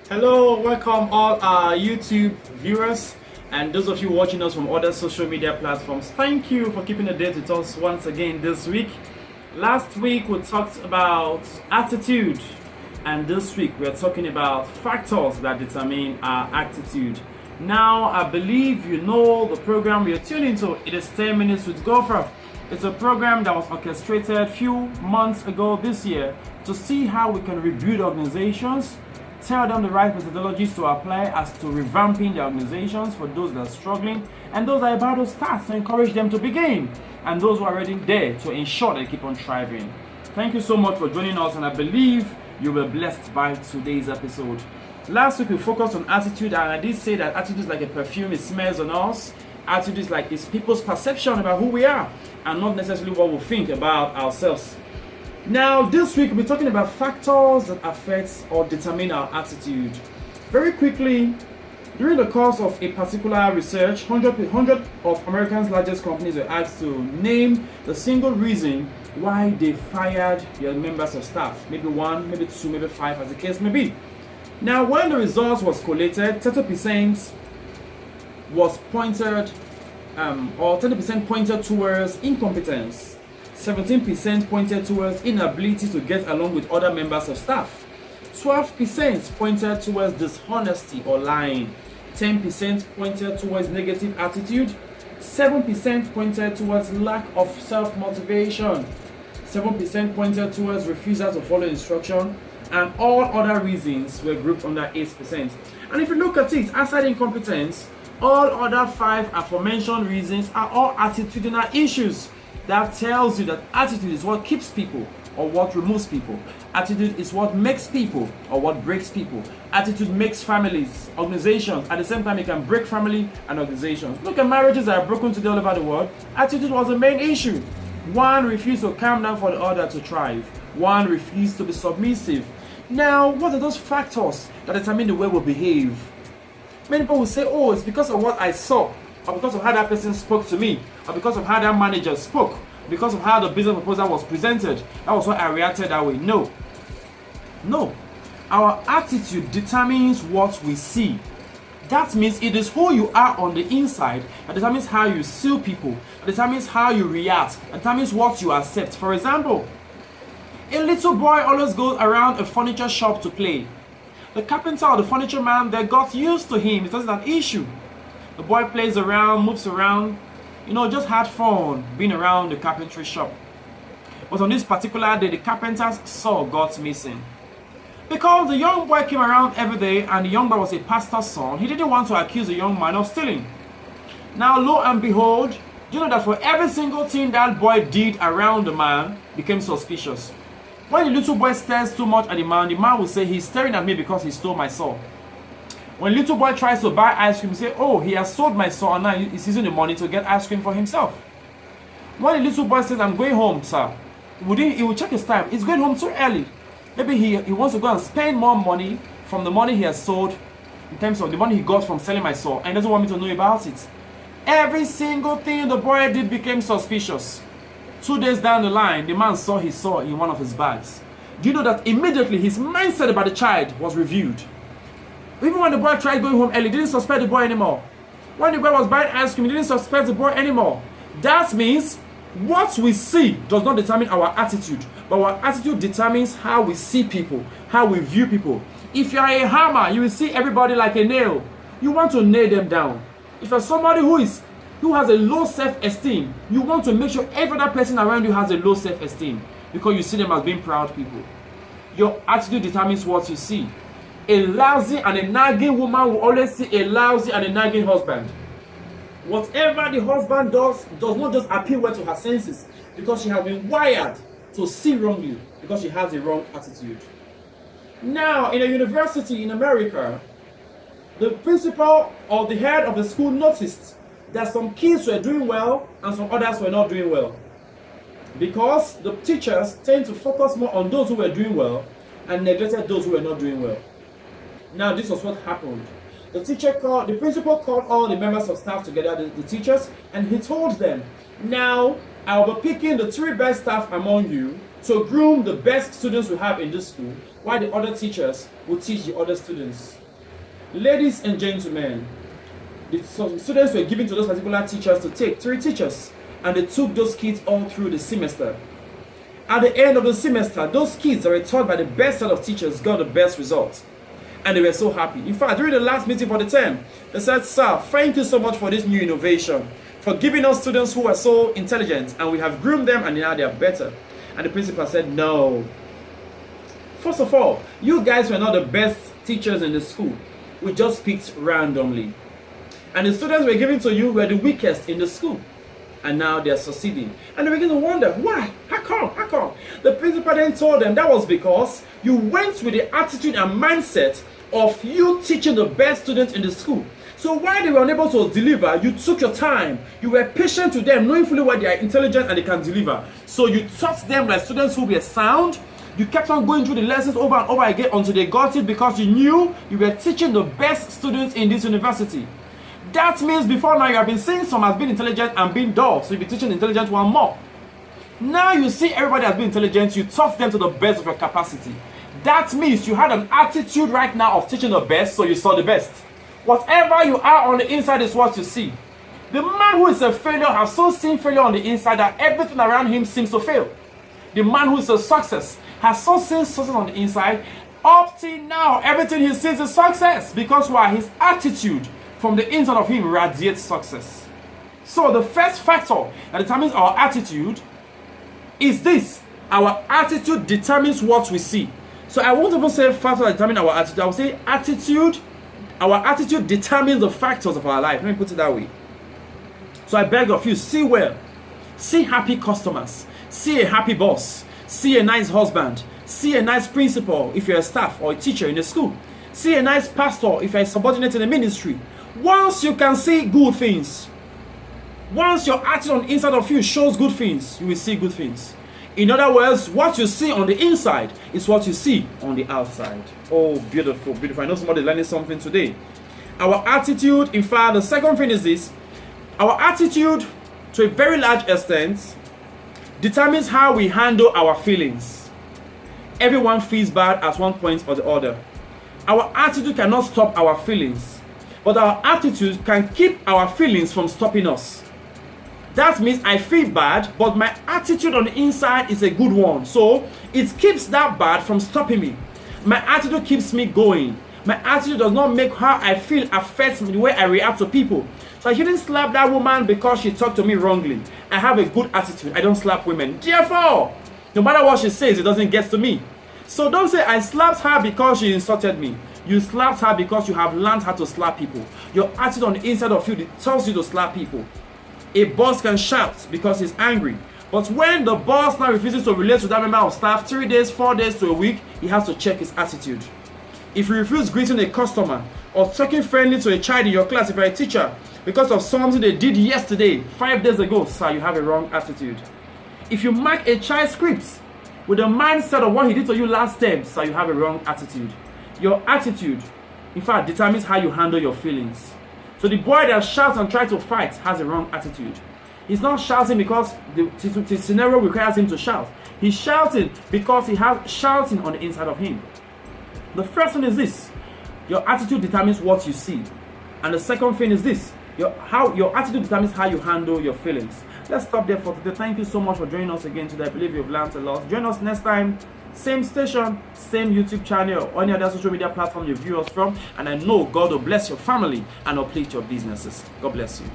Hello, welcome all our YouTube viewers and those of you watching us from other social media platforms. Thank you for keeping a date with us once again this week. Last week we talked about attitude, and this week we are talking about factors that determine our attitude. Now, I believe you know the program we are tuning into. It is 10 Minutes with Gofa. It's a program that was orchestrated a few months ago this year to see how we can rebuild organizations, tell them the right methodologies to apply as to revamping the organizations for those that are struggling and those that are about to start, to encourage them to begin, and those who are already there to ensure they keep on thriving. Thank you so much for joining us, and I believe you were blessed by today's episode. Last week we focused on attitude, and I did say that attitude is like a perfume, it smells on us. Attitude is like it's people's perception about who we are and not necessarily what we think about ourselves. Now, this week we'll be talking about factors that affect or determine our attitude. Very quickly, during the course of a particular research, 100 of America's largest companies were asked to name the single reason why they fired their members of staff. Maybe one, maybe two, maybe five, as the case may be. Now, when the results was collated, 30% was pointed, or 30% pointed towards incompetence. 17% pointed towards inability to get along with other members of staff. 12% pointed towards dishonesty or lying. 10% pointed towards negative attitude. 7% pointed towards lack of self-motivation. 7% pointed towards refusal to follow instruction. And all other reasons were grouped under 8%. And if you look at it, aside incompetence, all other 5 aforementioned reasons are all attitudinal issues. That tells you that attitude is what keeps people or what removes people. Attitude is what makes people or what breaks people. Attitude makes families, organizations. At the same time, it can break family and organizations. Look at marriages that are broken today all over the world. Attitude was the main issue. One refused to calm down for the other to thrive. One refused to be submissive. Now, what are those factors that determine the way we behave? Many people will say, oh, it's because of what I saw, or because of how that person spoke to me, or because of how that manager spoke, because of how the business proposal was presented. That was why I reacted that way. No. Our attitude determines what we see. That means it is who you are on the inside that determines how you see people, that determines how you react, that determines what you accept. For example, a little boy always goes around a furniture shop to play. The carpenter or the furniture man, they got used to him. It wasn't an issue. The boy plays around, moves around, just had fun being around the carpentry shop. But on this particular day, the carpenter's saw got missing. Because the young boy came around every day and the young boy was a pastor's son, he didn't want to accuse the young man of stealing. Now, lo and behold, do you know that for every single thing that boy did around the man became suspicious? When the little boy stares too much at the man will say, he's staring at me because he stole my saw. When little boy tries to buy ice cream, say, oh, he has sold my saw and now he's using the money to get ice cream for himself. When the little boy says, I'm going home, sir, he will check his time. He's going home too early. Maybe he wants to go and spend more money from the money he has sold, in terms of the money he got from selling my saw, and doesn't want me to know about it. Every single thing the boy did became suspicious. 2 days down the line, the man saw his saw in one of his bags. Do you know that immediately his mindset about the child was reviewed? Even when the boy tried going home early, he didn't suspect the boy anymore. When the boy was buying ice cream, he didn't suspect the boy anymore. That means what we see does not determine our attitude, but our attitude determines how we see people, how we view people. If you are a hammer, you will see everybody like a nail. You want to nail them down. If you're somebody who has a low self-esteem, you want to make sure every other person around you has a low self-esteem because you see them as being proud people. Your attitude determines what you see. A lousy and a nagging woman will always see a lousy and a nagging husband. Whatever the husband does not just appeal well to her senses because she has been wired to see wrongly because she has a wrong attitude. Now, in a university in America, the principal or the head of the school noticed that some kids were doing well and some others were not doing well. Because the teachers tend to focus more on those who were doing well and neglected those who were not doing well. Now, this was what happened. The principal called all the members of staff together, the teachers, and he told them, now, I'll be picking the 3 best staff among you to groom the best students we have in this school, while the other teachers will teach the other students. Ladies and gentlemen, the students were given to those particular teachers to take 3 teachers, and they took those kids all through the semester. At the end of the semester, those kids that were taught by the best set of teachers got the best results. And they were so happy. In fact, during the last meeting for the term, they said, "Sir, thank you so much for this new innovation, for giving us students who are so intelligent, and we have groomed them and now they are better." And the principal said, "No. First of all, you guys were not the best teachers in the school. We just picked randomly. And the students we're giving to you were the weakest in the school. And now they're succeeding." And they begin to wonder, why? How come? How come? The principal then told them that was because you went with the attitude and mindset of you teaching the best students in the school. So while they were unable to deliver, you took your time. You were patient with them, knowing fully well they are intelligent and they can deliver. So you taught them like students who were sound. You kept on going through the lessons over and over again until they got it, because you knew you were teaching the best students in this university. That means before now you have been seeing some as being intelligent and being dull, so you'll be teaching the intelligent one more. Now you see everybody has been intelligent, you taught them to the best of your capacity. That means you had an attitude right now of teaching the best, so you saw the best. Whatever you are on the inside is what you see. The man who is a failure has so seen failure on the inside that everything around him seems to fail. The man who is a success has so seen success on the inside, up till now everything he sees is success, because why? His attitude from the inside of him radiates success. So the first factor that determines our attitude is this: our attitude determines what we see. So I won't even say factor that determine our attitude, I will say attitude. Our attitude determines the factors of our life. Let me put it that way. So I beg of you, see well. See happy customers. See a happy boss. See a nice husband. See a nice principal if you're a staff or a teacher in a school. See a nice pastor if you're a subordinate in a ministry. Once you can see good things, once your attitude on the inside of you shows good things, you will see good things. In other words, what you see on the inside is what you see on the outside. Oh, beautiful, beautiful. I know somebody learning something today. Our attitude, in fact, the second thing is this: our attitude, to a very large extent, determines how we handle our feelings. Everyone feels bad at one point or the other. Our attitude cannot stop our feelings, but our attitude can keep our feelings from stopping us. That means I feel bad, but my attitude on the inside is a good one. So it keeps that bad from stopping me. My attitude keeps me going. My attitude does not make how I feel affect the way I react to people. So I shouldn't slap that woman because she talked to me wrongly. I have a good attitude. I don't slap women. Therefore, no matter what she says, it doesn't get to me. So don't say I slapped her because she insulted me. You slapped her because you have learned how to slap people. Your attitude on the inside of you tells you to slap people. A boss can shout because he's angry. But when the boss now refuses to relate to that member of staff 3 days, 4 days to a week, he has to check his attitude. If you refuse greeting a customer or talking friendly to a child in your class if you're a teacher because of something they did yesterday, 5 days ago, sir, you have a wrong attitude. If you mark a child's script with the mindset of what he did to you last term, sir, you have a wrong attitude. Your attitude, in fact, determines how you handle your feelings. So the boy that shouts and tries to fight has a wrong attitude. He's not shouting because the scenario requires him to shout. He's shouting because he has shouting on the inside of him. The first thing is this: your attitude determines what you see. And the second thing is this: your attitude determines how you handle your feelings. Let's stop there for today. Thank you so much for joining us again today. I believe you've learned a lot. Join us next time. Same station, same YouTube channel, or any other social media platform you view us from. And I know God will bless your family and uplift your businesses. God bless you.